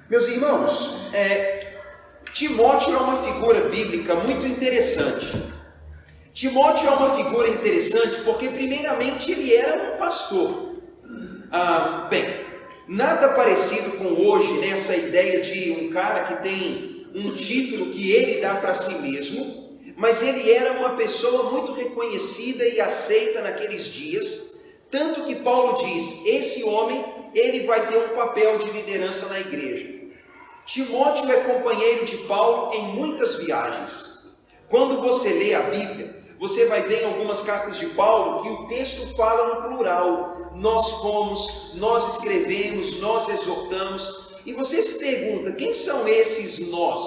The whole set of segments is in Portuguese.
Meus irmãos, Timóteo é uma figura bíblica muito interessante. Timóteo é uma figura interessante porque, primeiramente, ele era um pastor. Nada parecido com hoje, né, essa ideia de um cara que tem um título que ele dá para si mesmo, mas ele era uma pessoa muito reconhecida e aceita naqueles dias, tanto que Paulo diz, esse homem, ele vai ter um papel de liderança na igreja. Timóteo é companheiro de Paulo em muitas viagens. Quando você lê a Bíblia, você vai ver em algumas cartas de Paulo que o texto fala no plural. Nós fomos, nós escrevemos, nós exortamos. E você se pergunta, quem são esses nós?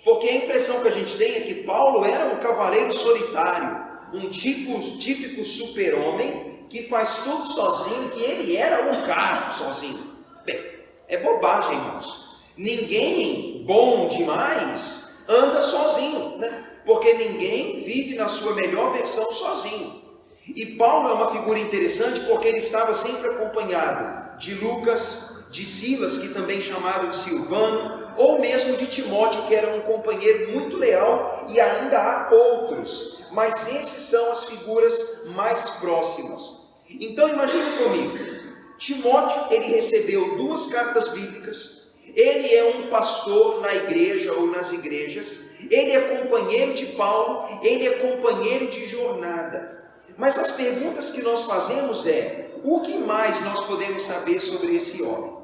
Porque a impressão que a gente tem é que Paulo era um cavaleiro solitário, um típico super-homem que faz tudo sozinho, que ele era um cara sozinho. Bem, é bobagem, irmãos. Ninguém bom demais anda sozinho, né? Porque ninguém vive na sua melhor versão sozinho. E Paulo é uma figura interessante porque ele estava sempre acompanhado de Lucas, de Silas, que também chamaram de Silvano, ou mesmo de Timóteo, que era um companheiro muito leal, e ainda há outros, mas esses são as figuras mais próximas. Então imagine comigo, Timóteo, ele recebeu 2 cartas bíblicas, ele é um pastor na igreja ou nas igrejas, ele é companheiro de Paulo, ele é companheiro de jornada. Mas as perguntas que nós fazemos o que mais nós podemos saber sobre esse homem?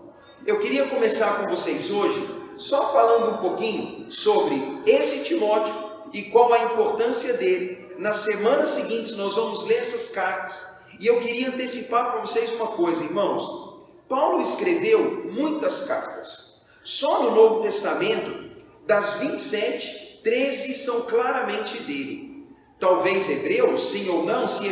Eu queria começar com vocês hoje, só falando um pouquinho sobre esse Timóteo e qual a importância dele. Nas semanas seguintes nós vamos ler essas cartas, e eu queria antecipar para vocês uma coisa, irmãos. Paulo escreveu muitas cartas. Só no Novo Testamento, das 27, 13 são claramente dele. Talvez Hebreus, sim ou não, se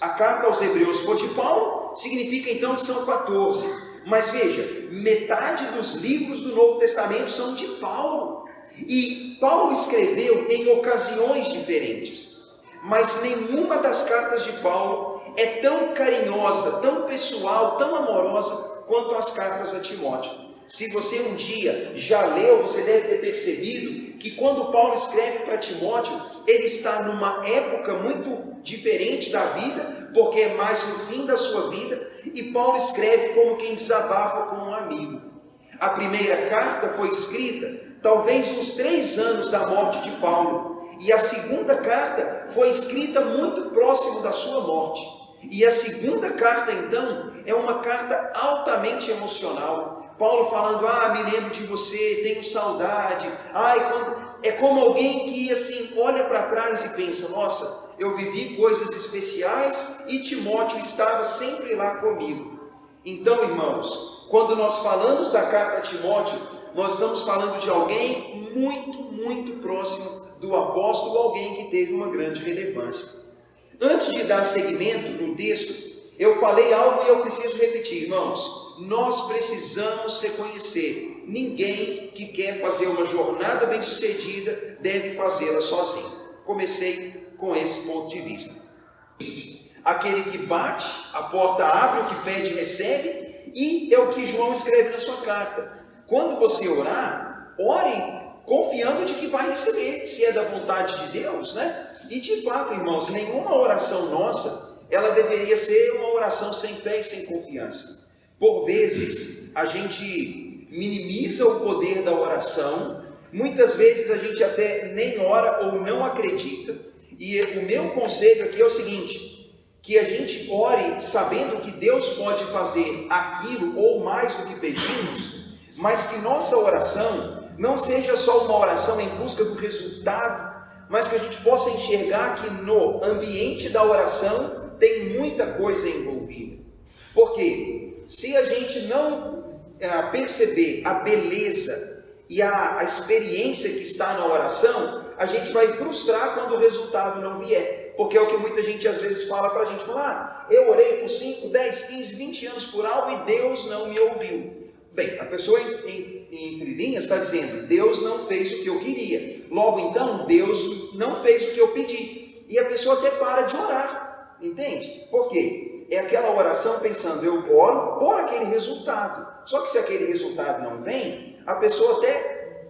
a carta aos Hebreus for de Paulo, significa então que são 14. Mas veja, metade dos livros do Novo Testamento são de Paulo. E Paulo escreveu em ocasiões diferentes. Mas nenhuma das cartas de Paulo é tão carinhosa, tão pessoal, tão amorosa quanto as cartas a Timóteo. Se você um dia já leu, você deve ter percebido que quando Paulo escreve para Timóteo, ele está numa época muito diferente da vida, porque é mais no fim da sua vida, e Paulo escreve como quem desabafa com um amigo. A primeira carta foi escrita talvez uns 3 anos da morte de Paulo, e a segunda carta foi escrita muito próximo da sua morte. E a segunda carta, então, é uma carta altamente emocional. Paulo falando, me lembro de você, tenho saudade. É como alguém que assim olha para trás e pensa, nossa, eu vivi coisas especiais e Timóteo estava sempre lá comigo. Então, irmãos, quando nós falamos da carta a Timóteo, nós estamos falando de alguém muito, muito próximo do apóstolo, alguém que teve uma grande relevância. Antes de dar seguimento no texto, eu falei algo e eu preciso repetir, irmãos. Nós precisamos reconhecer, ninguém que quer fazer uma jornada bem-sucedida deve fazê-la sozinho. Comecei com esse ponto de vista. Aquele que bate, a porta abre, o que pede recebe, e é o que João escreve na sua carta. Quando você orar, ore confiando de que vai receber, se é da vontade de Deus, né? E de fato, irmãos, nenhuma oração nossa, ela deveria ser uma oração sem fé e sem confiança. Por vezes, a gente minimiza o poder da oração, muitas vezes a gente até nem ora ou não acredita, e o meu conselho aqui é o seguinte, que a gente ore sabendo que Deus pode fazer aquilo ou mais do que pedimos, mas que nossa oração não seja só uma oração em busca do resultado, mas que a gente possa enxergar que no ambiente da oração tem muita coisa envolvida. Por quê? Se a gente não perceber a beleza e a experiência que está na oração, a gente vai frustrar quando o resultado não vier. Porque é o que muita gente às vezes fala para a gente, eu orei por 5, 10, 15, 20 anos por algo e Deus não me ouviu. Bem, a pessoa entre linhas está dizendo, Deus não fez o que eu queria. Logo então, Deus não fez o que eu pedi. E a pessoa até para de orar, entende? Por quê? É aquela oração pensando, eu oro por aquele resultado. Só que se aquele resultado não vem, a pessoa até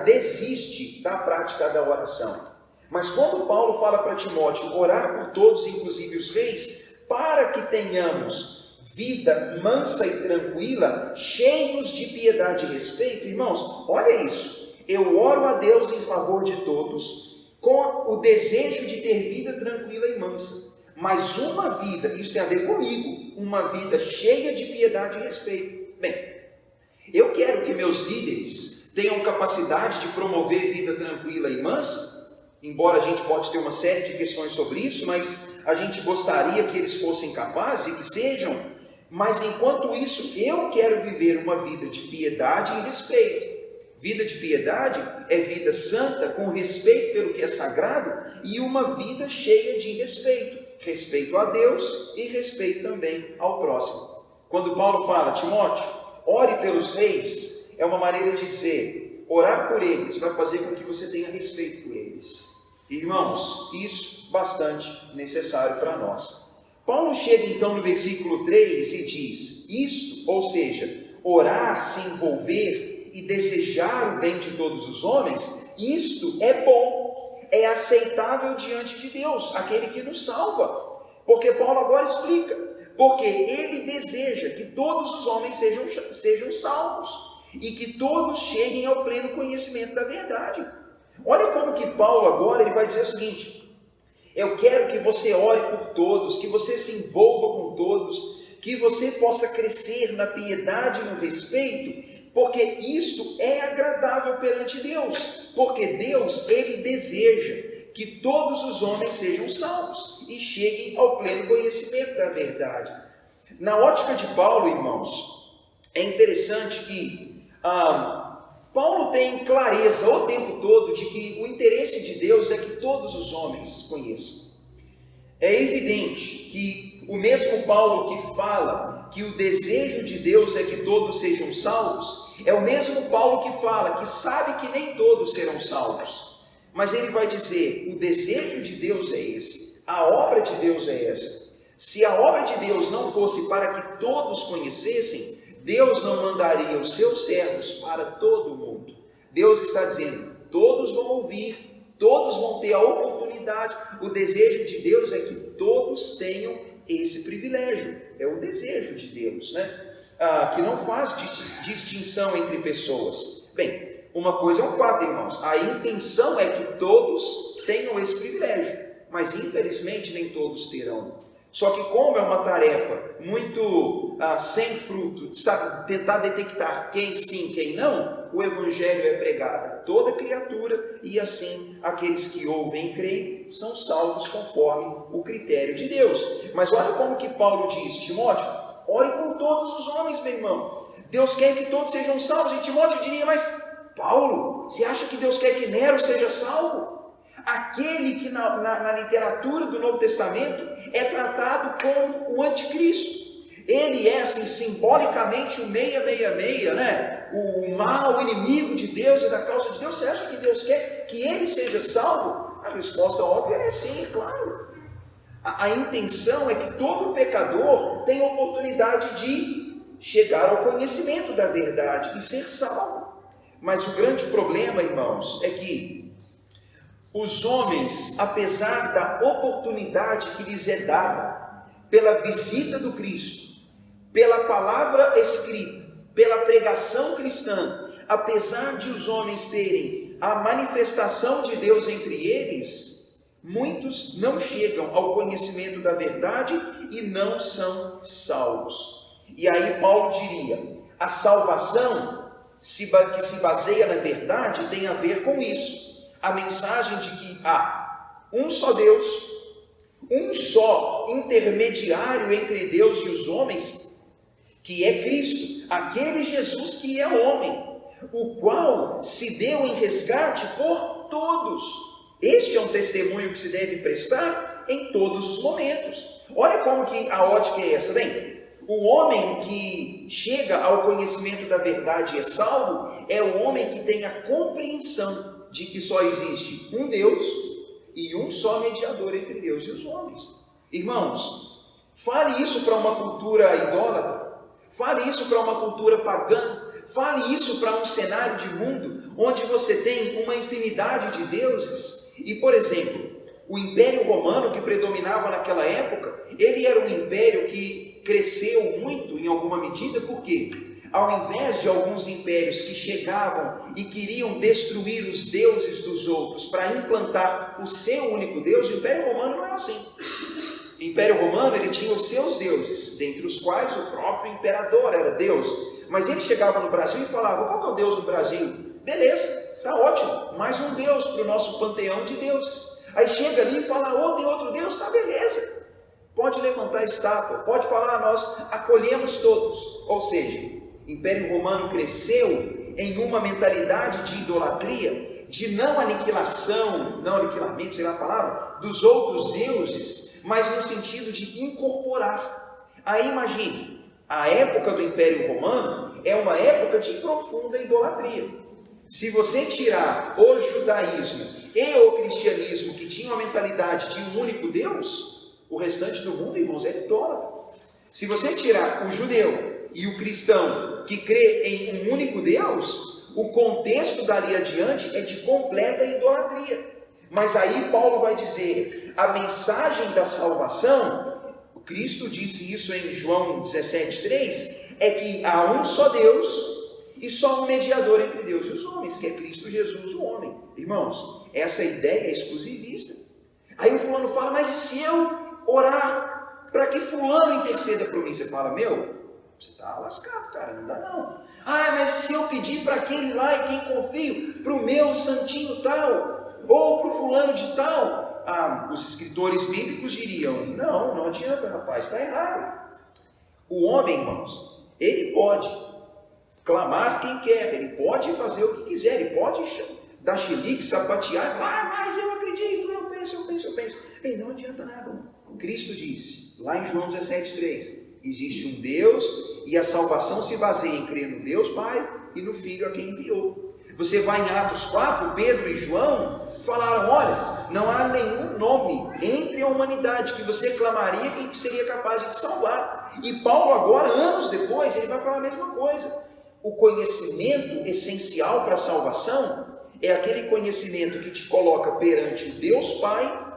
desiste da prática da oração. Mas quando Paulo fala para Timóteo orar por todos, inclusive os reis, para que tenhamos vida mansa e tranquila, cheios de piedade e respeito, irmãos, olha isso. Eu oro a Deus em favor de todos, com o desejo de ter vida tranquila e mansa. Mas uma vida, isso tem a ver comigo, uma vida cheia de piedade e respeito. Bem, eu quero que meus líderes tenham capacidade de promover vida tranquila e mansa, embora a gente pode ter uma série de questões sobre isso, mas a gente gostaria que eles fossem capazes e que sejam, mas enquanto isso, eu quero viver uma vida de piedade e respeito. Vida de piedade é vida santa, com respeito pelo que é sagrado, e uma vida cheia de respeito. Respeito a Deus e respeito também ao próximo. Quando Paulo fala, Timóteo, ore pelos reis, é uma maneira de dizer, orar por eles vai fazer com que você tenha respeito por eles. Irmãos, isso bastante necessário para nós. Paulo chega então no versículo 3 e diz, isto, ou seja, orar, se envolver e desejar o bem de todos os homens, isto é bom, é aceitável diante de Deus, aquele que nos salva. Porque Paulo agora explica, porque ele deseja que todos os homens sejam salvos e que todos cheguem ao pleno conhecimento da verdade. Olha como que Paulo agora ele vai dizer o seguinte, eu quero que você ore por todos, que você se envolva com todos, que você possa crescer na piedade e no respeito, porque isto é agradável perante Deus, porque Deus, ele deseja que todos os homens sejam salvos e cheguem ao pleno conhecimento da verdade. Na ótica de Paulo, irmãos, é interessante que Paulo tem clareza o tempo todo de que o interesse de Deus é que todos os homens conheçam. É evidente que o mesmo Paulo que fala que o desejo de Deus é que todos sejam salvos, é o mesmo Paulo que fala que sabe que nem todos serão salvos. Mas ele vai dizer, o desejo de Deus é esse, a obra de Deus é essa. Se a obra de Deus não fosse para que todos conhecessem, Deus não mandaria os seus servos para todo o mundo. Deus está dizendo, todos vão ouvir, todos vão ter a oportunidade. O desejo de Deus é que todos tenham esse privilégio. É o desejo de Deus, né? Que não faz distinção entre pessoas. Bem, uma coisa é um fato, irmãos. A intenção é que todos tenham esse privilégio, mas infelizmente nem todos terão. Só que como é uma tarefa muito sem fruto, sabe, tentar detectar quem sim, quem não, o Evangelho é pregado a toda criatura e assim aqueles que ouvem e creem são salvos conforme o critério de Deus. Mas olha como que Paulo diz, Timóteo, ore por todos os homens, meu irmão. Deus quer que todos sejam salvos. E Timóteo diria, mas Paulo, você acha que Deus quer que Nero seja salvo? Aquele que na literatura do Novo Testamento é tratado como o anticristo. Ele é assim, simbolicamente o 666, né? O mal, o inimigo de Deus e da causa de Deus. Você acha que Deus quer que ele seja salvo? A resposta óbvia é sim, claro. A intenção é que todo pecador tenha oportunidade de chegar ao conhecimento da verdade e ser salvo. Mas o grande problema, irmãos, é que os homens, apesar da oportunidade que lhes é dada pela visita do Cristo, pela palavra escrita, pela pregação cristã, apesar de os homens terem a manifestação de Deus entre eles, muitos não chegam ao conhecimento da verdade e não são salvos. E aí Paulo diria, a salvação que se baseia na verdade tem a ver com isso. A mensagem de que há um só Deus, um só intermediário entre Deus e os homens, que é Cristo, aquele Jesus que é homem, o qual se deu em resgate por todos. Este é um testemunho que se deve prestar em todos os momentos. Olha como que a ótica é essa, bem, o homem que chega ao conhecimento da verdade e é salvo, é o homem que tem a compreensão de que só existe um Deus e um só mediador entre Deus e os homens. Irmãos, Fale isso para uma cultura idólatra. Fale isso para uma cultura pagã. Fale isso para um cenário de mundo onde você tem uma infinidade de deuses. E, por exemplo, o Império Romano que predominava naquela época, ele era um império que cresceu muito em alguma medida, porque ao invés de alguns impérios que chegavam e queriam destruir os deuses dos outros para implantar o seu único Deus, o Império Romano não era assim. O Império Romano, ele tinha os seus deuses, dentre os quais o próprio imperador era Deus. Mas ele chegava no Brasil e falava: qual que é o Deus do Brasil? Beleza, tá ótimo, mais um Deus para o nosso panteão de deuses. Aí chega ali e fala: oh, tem outro Deus? Tá, beleza. Pode levantar a estátua, pode falar: nós acolhemos todos. Ou seja, o Império Romano cresceu em uma mentalidade de idolatria, de não aniquilação, não aniquilamento, sei lá a palavra, dos outros deuses, mas no sentido de incorporar. Aí imagine, a época do Império Romano é uma época de profunda idolatria. Se você tirar o judaísmo e o cristianismo, que tinham a mentalidade de um único Deus, o restante do mundo, irmãos, é idólatra. Se você tirar o judeu e o cristão que crê em um único Deus, o contexto dali adiante é de completa idolatria. Mas aí Paulo vai dizer, a mensagem da salvação, Cristo disse isso em João 17,3, é que há um só Deus e só um mediador entre Deus e os homens, que é Cristo Jesus, o homem. Irmãos, essa ideia é exclusivista. Aí o fulano fala: mas e se eu orar para que fulano interceda por mim? Você fala: meu, você está lascado, cara, não dá não. Ah, mas e se eu pedir para aquele lá em quem confio, para o meu santinho tal, ou para o fulano de tal? Ah, os escritores bíblicos diriam: não adianta, rapaz, está errado. O homem, irmãos, ele pode clamar quem quer, ele pode fazer o que quiser, ele pode dar chilique, sapatear e falar: ah, mas eu acredito, eu penso. Bem, não adianta nada. Cristo disse, lá em João 17,3, existe um Deus e a salvação se baseia em crer no Deus Pai e no Filho a quem enviou. Você vai em Atos 4, Pedro e João falaram: olha, não há nenhum nome entre a humanidade que você clamaria que seria capaz de te salvar. E Paulo agora, anos depois, ele vai falar a mesma coisa. O conhecimento essencial para a salvação é aquele conhecimento que te coloca perante o Deus Pai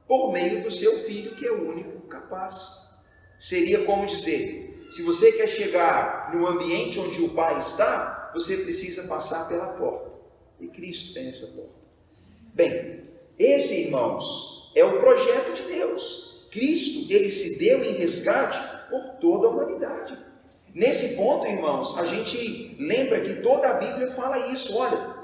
por meio do seu Filho, que é o único capaz. Seria como dizer, se você quer chegar no ambiente onde o Pai está, você precisa passar pela porta. E Cristo tem essa porta. Bem, esse, irmãos, é o projeto de Deus. Cristo, ele se deu em resgate por toda a humanidade. Nesse ponto, irmãos, a gente lembra que toda a Bíblia fala isso. Olha,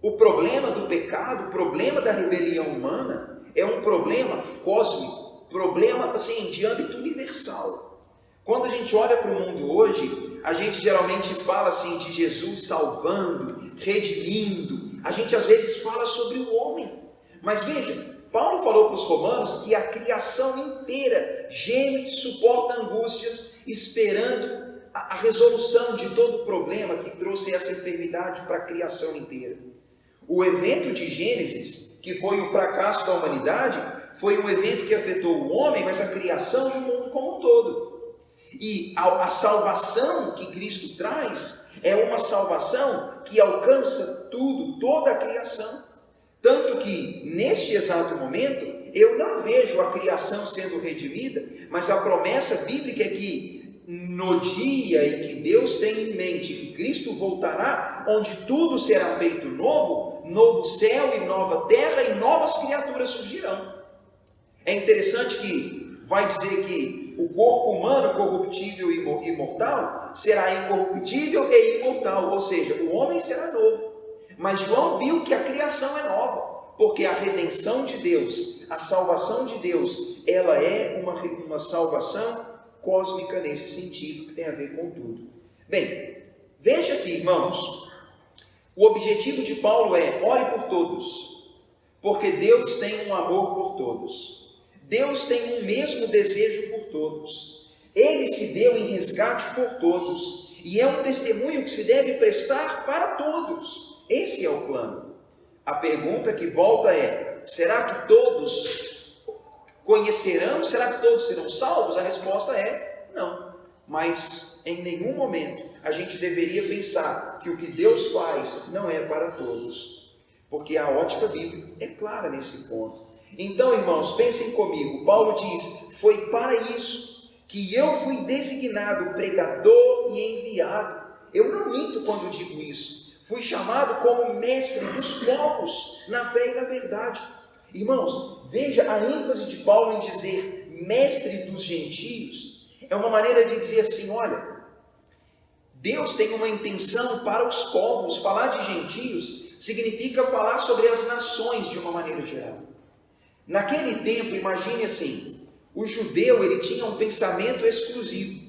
o problema do pecado, o problema da rebelião humana é um problema cósmico, problema assim, de âmbito universal. Quando a gente olha para o mundo hoje, a gente geralmente fala assim de Jesus salvando, redimindo. A gente às vezes fala sobre o homem. Mas veja, Paulo falou para os romanos que a criação inteira geme, suporta angústias, esperando a resolução de todo o problema que trouxe essa enfermidade para a criação inteira. O evento de Gênesis, que foi o fracasso da humanidade, foi um evento que afetou o homem, mas a criação e o mundo como um todo. E a salvação que Cristo traz é uma salvação que alcança tudo, toda a criação. Tanto que, neste exato momento, eu não vejo a criação sendo redimida, mas a promessa bíblica é que no dia em que Deus tem em mente que Cristo voltará, onde tudo será feito novo, novo céu e nova terra e novas criaturas surgirão. É interessante que vai dizer que o corpo humano, corruptível e imortal, será incorruptível e imortal, ou seja, o homem será novo. Mas João viu que a criação é nova, porque a redenção de Deus, a salvação de Deus, ela é uma salvação cósmica nesse sentido, que tem a ver com tudo. Bem, veja aqui, irmãos, o objetivo de Paulo é: ore por todos, porque Deus tem um amor por todos. Deus tem um mesmo desejo por todos. Ele se deu em resgate por todos, e é um testemunho que se deve prestar para todos. Esse é o plano. A pergunta que volta é: será que todos conhecerão? Será que todos serão salvos? A resposta é não. Mas em nenhum momento a gente deveria pensar que o que Deus faz não é para todos, porque a ótica bíblica é clara nesse ponto. Então, irmãos, pensem comigo. Paulo diz: foi para isso que eu fui designado pregador e enviado. Eu não minto quando digo isso. Fui chamado como mestre dos povos na fé e na verdade. Irmãos, veja a ênfase de Paulo em dizer mestre dos gentios. É uma maneira de dizer assim: olha, Deus tem uma intenção para os povos. Falar de gentios significa falar sobre as nações de uma maneira geral. Naquele tempo, imagine assim, o judeu ele tinha um pensamento exclusivo.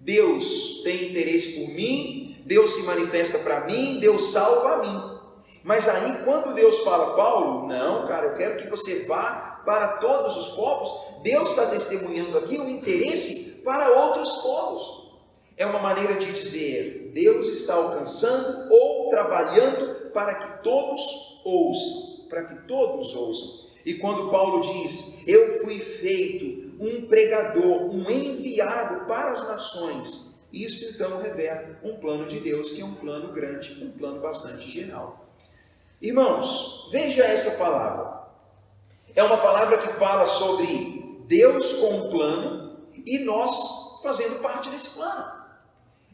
Deus tem interesse por mim, Deus se manifesta para mim, Deus salva a mim. Mas aí quando Deus fala: Paulo, não, cara, eu quero que você vá para todos os povos. Deus está testemunhando aqui um interesse para outros povos. É uma maneira de dizer: Deus está alcançando ou trabalhando para que todos ouçam, para que todos ouçam. E quando Paulo diz: eu fui feito um pregador, um enviado para as nações, isto então revela um plano de Deus, que é um plano grande, um plano bastante geral. Irmãos, veja essa palavra. É uma palavra que fala sobre Deus com um plano e nós fazendo parte desse plano.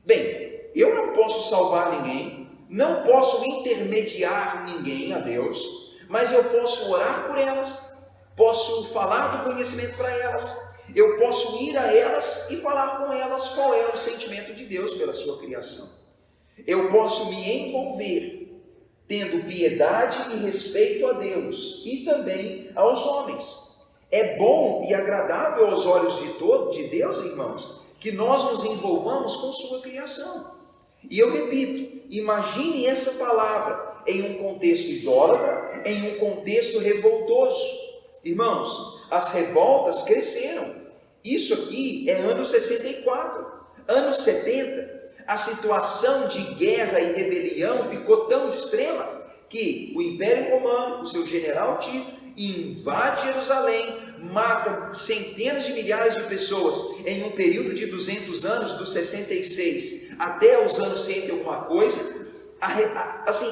Bem, eu não posso salvar ninguém, não posso intermediar ninguém a Deus, mas eu posso orar por elas, posso falar do conhecimento para elas, eu posso ir a elas e falar com elas qual é o sentimento de Deus pela sua criação. Eu posso me envolver tendo piedade e respeito a Deus e também aos homens. É bom e agradável aos olhos de Deus, irmãos, que nós nos envolvamos com sua criação. E eu repito, imagine essa palavra em um contexto idólatra, em um contexto revoltoso. Irmãos, as revoltas cresceram. Isso aqui é ano 64, ano 70. A situação de guerra e rebelião ficou tão extrema que o Império Romano, o seu general Tito, invade Jerusalém, mata centenas de milhares de pessoas em um período de 200 anos, dos 66 até os anos 100 e alguma coisa,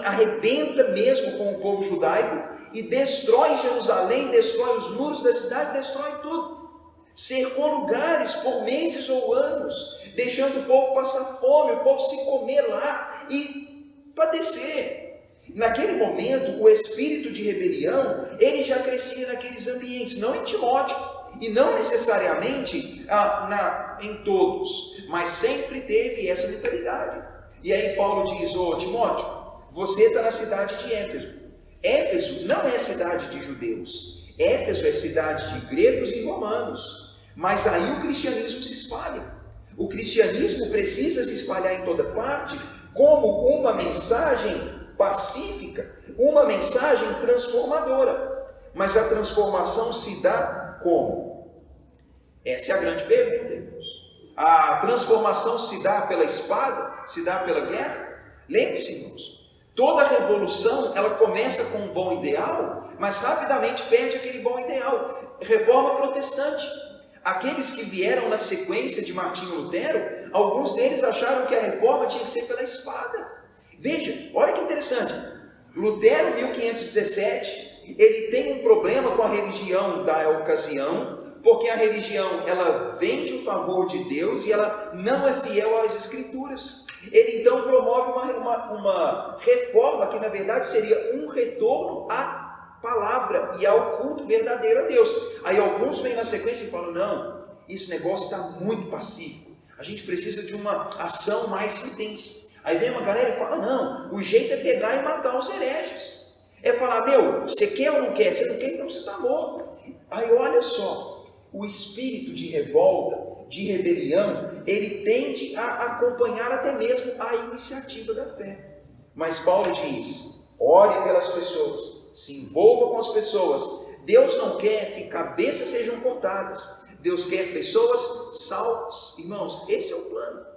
arrebenta mesmo com o povo judaico e destrói Jerusalém, destrói os muros da cidade, destrói tudo. Cercou lugares por meses ou anos, deixando o povo passar fome, o povo se comer lá e padecer. Naquele momento, o espírito de rebelião, ele já crescia naqueles ambientes, não em Timóteo, e não necessariamente em todos, mas sempre teve essa mentalidade. E aí Paulo diz: ô Timóteo, você está na cidade de Éfeso. Éfeso não é cidade de judeus, Éfeso é cidade de gregos e romanos, mas aí o cristianismo se espalha. O cristianismo precisa se espalhar em toda parte como uma mensagem pacífica, uma mensagem transformadora. Mas a transformação se dá como? Essa é a grande pergunta, irmãos. A transformação se dá pela espada? Se dá pela guerra? Lembre-se, irmãos, toda revolução ela começa com um bom ideal, mas rapidamente perde aquele bom ideal. Reforma protestante. Aqueles que vieram na sequência de Martinho Lutero, alguns deles acharam que a reforma tinha que ser pela espada. Veja, olha que interessante. Lutero, 1517, ele tem um problema com a religião da ocasião, porque a religião ela vende o favor de Deus e ela não é fiel às Escrituras. Ele então promove uma reforma que na verdade seria um retorno à palavra e ao culto verdadeiro a Deus. Aí alguns vêm na sequência e falam: não, esse negócio está muito pacífico, a gente precisa de uma ação mais intensa. Aí vem uma galera e fala: não, o jeito é pegar e matar os hereges. É falar: meu, você quer ou não quer? Você não quer, então você está morto. Aí olha só, o espírito de revolta, de rebelião, ele tende a acompanhar até mesmo a iniciativa da fé. Mas Paulo diz: ore pelas pessoas, se envolva com as pessoas. Deus não quer que cabeças sejam cortadas, Deus quer pessoas salvas. Irmãos, esse é o plano.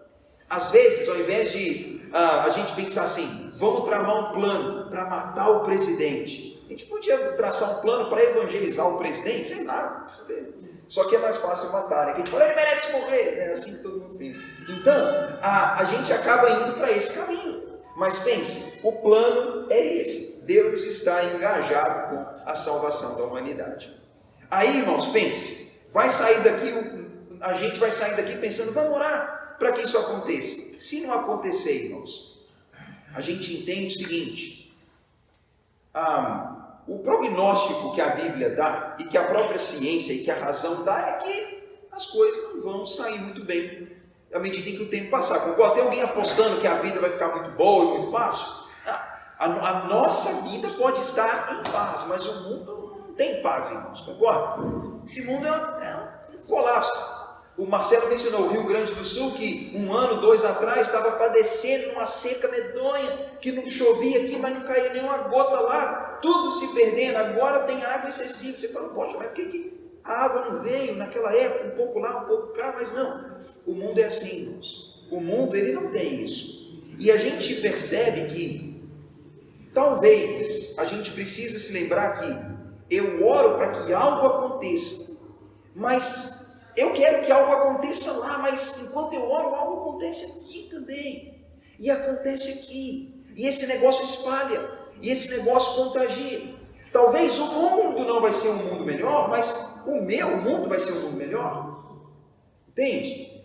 Às vezes, ao invés de a gente pensar assim: vamos tramar um plano para matar o presidente. gente podia traçar um plano para evangelizar o presidente, sei lá, saber. Só que é mais fácil matar, né? Que a gente fala, ele merece morrer, é assim que todo mundo pensa. Então, a gente acaba indo para esse caminho. Mas pense, o plano é esse. Deus está engajado com a salvação da humanidade. Aí, irmãos, pense, a gente vai sair daqui pensando, vamos orar para que isso aconteça. Se não acontecer, irmãos, a gente entende o seguinte, o prognóstico que a Bíblia dá, e que a própria ciência e que a razão dá, é que as coisas não vão sair muito bem à medida em que o tempo passar. Concorda? Tem alguém apostando que a vida vai ficar muito boa e muito fácil? A nossa vida pode estar em paz, mas o mundo não tem paz, irmãos. Concorda? Esse mundo é um colapso. O Marcelo mencionou o Rio Grande do Sul, que 1 ano, 2 atrás, estava padecendo uma seca medonha, que não chovia aqui, mas não caía nenhuma gota lá, tudo se perdendo, agora tem água excessiva. Você fala, poxa, mas por que a água não veio naquela época, um pouco lá, um pouco cá? Mas não, o mundo é assim, irmãos. O mundo, ele não tem isso. E a gente percebe que, talvez, a gente precisa se lembrar que eu oro para que algo aconteça, mas eu quero que algo aconteça lá, mas enquanto eu oro, algo acontece aqui também. E acontece aqui. E esse negócio espalha. E esse negócio contagia. Talvez o mundo não vai ser um mundo melhor, mas o meu mundo vai ser um mundo melhor. Entende?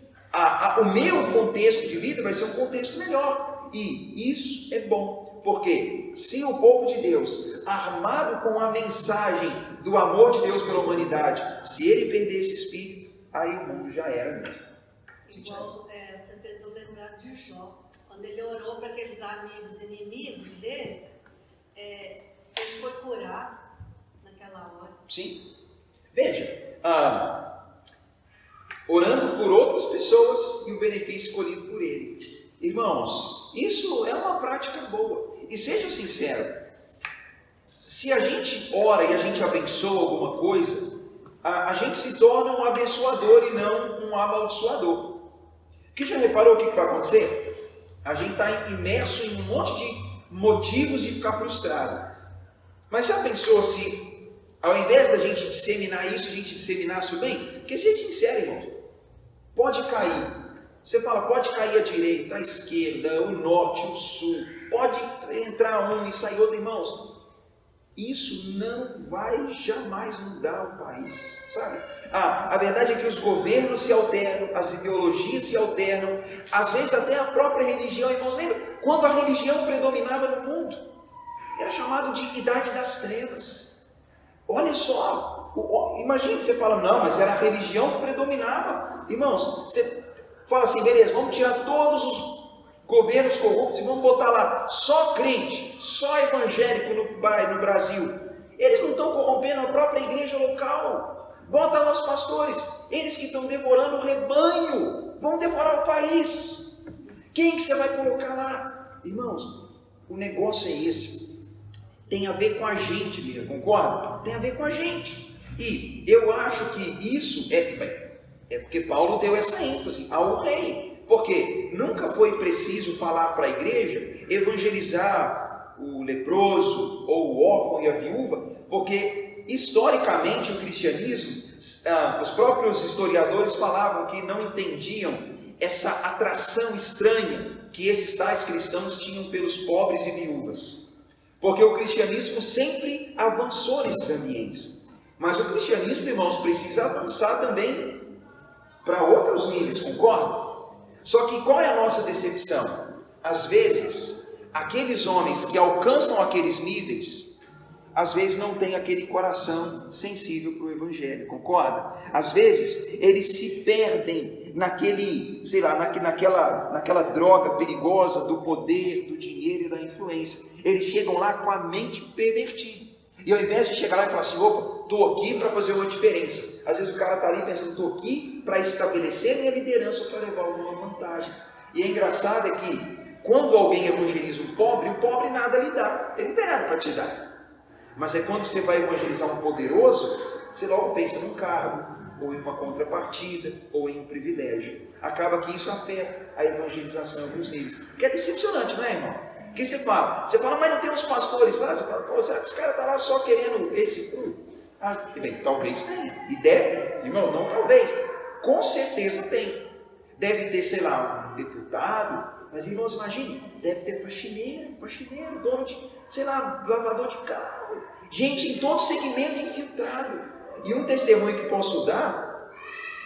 O meu contexto de vida vai ser um contexto melhor. E isso é bom. Porque se o povo de Deus, armado com a mensagem do amor de Deus pela humanidade, se ele perder esse espírito, aí o mundo já era mesmo. Igual você fez eu lembrar de Jó, quando ele orou para aqueles amigos inimigos dele, ele foi curado naquela hora. Sim. Veja, orando por outras pessoas e o benefício colhido por ele. Irmãos, isso é uma prática boa. E seja sincero, se a gente ora e a gente abençoa alguma coisa, a gente se torna um abençoador e não um amaldiçoador. Porque já reparou o que vai acontecer? A gente está imerso em um monte de motivos de ficar frustrado. Mas já pensou se, ao invés da gente disseminar isso, a gente disseminasse o bem? Porque seja sincero, irmão, pode cair. Você fala, pode cair a direita, a esquerda, o norte, o sul. Pode entrar um e sair outro, irmãos. Isso não vai jamais mudar o país, sabe? A verdade é que os governos se alternam, as ideologias se alternam, às vezes até a própria religião. Irmãos, lembra? Quando a religião predominava no mundo, era chamado de Idade das Trevas. Olha só, imagine, você fala, não, mas era a religião que predominava. Irmãos, você fala assim, beleza, vamos tirar todos os governos corruptos e vamos botar lá só crente, só evangélico no Brasil. Eles não estão corrompendo a própria igreja local. Bota lá os pastores, eles que estão devorando o rebanho, vão devorar o país. Quem que você vai colocar lá? Irmãos, o negócio é esse. Tem a ver com a gente mesmo, concorda? Tem a ver com a gente. E eu acho que isso é porque Paulo deu essa ênfase ao rei. Porque nunca foi preciso falar para a igreja, evangelizar o leproso, ou o órfão e a viúva, porque historicamente o cristianismo, os próprios historiadores falavam que não entendiam essa atração estranha que esses tais cristãos tinham pelos pobres e viúvas. Porque o cristianismo sempre avançou nesses ambientes. Mas o cristianismo, irmãos, precisa avançar também para outros níveis, concorda? Só que qual é a nossa decepção? Às vezes, aqueles homens que alcançam aqueles níveis, às vezes não têm aquele coração sensível para o Evangelho, concorda? Às vezes, eles se perdem naquele, sei lá, naquela droga perigosa do poder, do dinheiro e da influência. Eles chegam lá com a mente pervertida. E ao invés de chegar lá e falar assim, opa, estou aqui para fazer uma diferença. Às vezes o cara está ali pensando, estou aqui para estabelecer minha liderança, para levar alguma vantagem. E é engraçado é que quando alguém evangeliza o pobre nada lhe dá. Ele não tem nada para te dar. Mas é quando você vai evangelizar um poderoso, você logo pensa num cargo, ou em uma contrapartida, ou em um privilégio. Acaba que isso afeta a evangelização em alguns níveis. Que é decepcionante, não é, irmão? Porque você fala, mas não tem uns pastores lá? Você fala, pô, será que esse cara está lá só querendo esse fruto? Ah, bem, talvez tenha. E deve, irmão, não talvez. Com certeza tem. Deve ter, sei lá, um deputado. Mas, irmãos, imagine, deve ter faxineiro, dono de, sei lá, lavador de carro. Gente em todo segmento infiltrado. E um testemunho que posso dar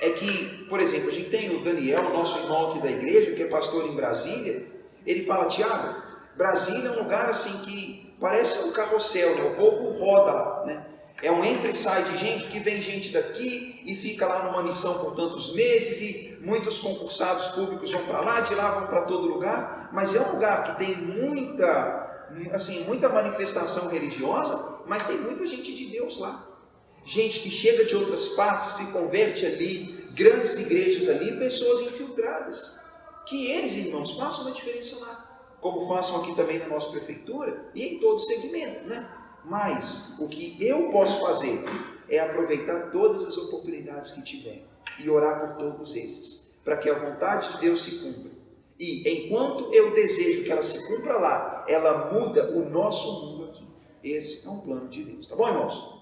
é que, por exemplo, a gente tem o Daniel, nosso irmão aqui da igreja, que é pastor em Brasília. Ele fala, Tiago, Brasília é um lugar assim que parece um carrossel, né? O povo roda lá, né? É um entra e sai de gente, que vem gente daqui e fica lá numa missão por tantos meses e muitos concursados públicos vão para lá, de lá vão para todo lugar, mas é um lugar que tem muita manifestação religiosa, mas tem muita gente de Deus lá. Gente que chega de outras partes, se converte ali, grandes igrejas ali, pessoas infiltradas. Que eles, irmãos, façam uma diferença lá, como façam aqui também na nossa prefeitura e em todo segmento, né? Mas o que eu posso fazer é aproveitar todas as oportunidades que tiver e orar por todos esses, para que a vontade de Deus se cumpra. E enquanto eu desejo que ela se cumpra lá, ela muda o nosso mundo aqui. Esse é um plano de Deus. Tá bom, irmãos?